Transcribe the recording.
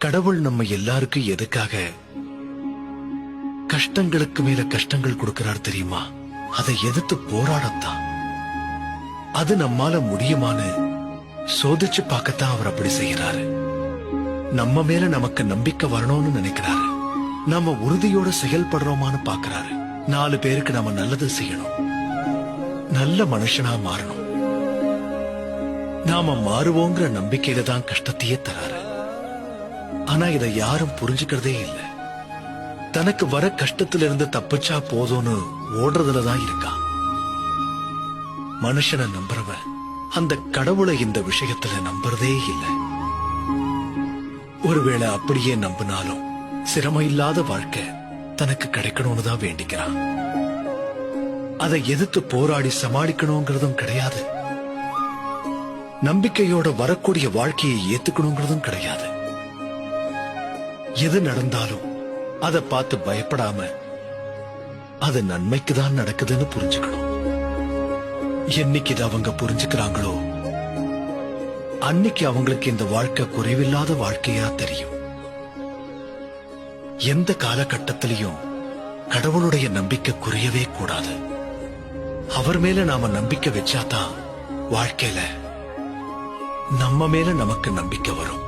கடவுள் நம்ம எல்லாருக்கும் எதுக்காக கஷ்டங்களுக்கு மேல கஷ்டங்கள் கொடுக்கிறார் தெரியுமா? அதை எதிர்த்து போராடத்தான். அது நம்மால முடியுமான்னு சோதிச்சு பார்க்கத்தான் அவர் அப்படி செய்யறாரு. நம்ம மேல நமக்கு நம்பிக்கை வரணும்னு நினைக்கிறாரு. நம்ம உறுதியோட செயல்படுறோமான்னு பாக்குறாரு. 4 பேருக்கு நம்ம நல்லது செய்யணும், நல்ல மனுஷனா மாறணும். நாம மாறுவோங்கிற நம்பிக்கையில தான் கஷ்டத்தையே தராரு. ஆனா இதை யாரும் புரிஞ்சுக்கிறதே இல்லை. தனக்கு வர கஷ்டத்திலிருந்து தப்பிச்சா போதும்னு ஓடுறதுலதான் இருக்கா. மனுஷனை நம்புறவன் அந்த கடவுளை இந்த விஷயத்துல நம்புறதே இல்லை. ஒருவேளை அப்படியே நம்பினாலும் சிரமம் இல்லாத வாழ்க்கை தனக்கு கிடைக்கணும்னு தான் வேண்டிக்கிறான். அதை எதிர்த்து போராடி சமாளிக்கணுங்கிறதும் கிடையாது. நம்பிக்கையோட வரக்கூடிய வாழ்க்கையை ஏத்துக்கணுங்கிறதும் கிடையாது. எது நடந்தாலும் அதை பார்த்து பயப்படாம அது நன்மைக்கு தான் நடக்குதுன்னு புரிஞ்சுக்கணும். என்னைக்கு இதை அவங்க புரிஞ்சுக்கிறாங்களோ அன்னைக்கு அவங்களுக்கு இந்த வாழ்க்கை குறைவில்லாத வாழ்க்கையா தெரியும். எந்த காலகட்டத்திலையும் கடவுளுடைய நம்பிக்கை குறையவே கூடாது. அவர் மேல நாம நம்பிக்கை வச்சாதான் வாழ்க்கையில நம்ம மேல நமக்கு நம்பிக்கை வரும்.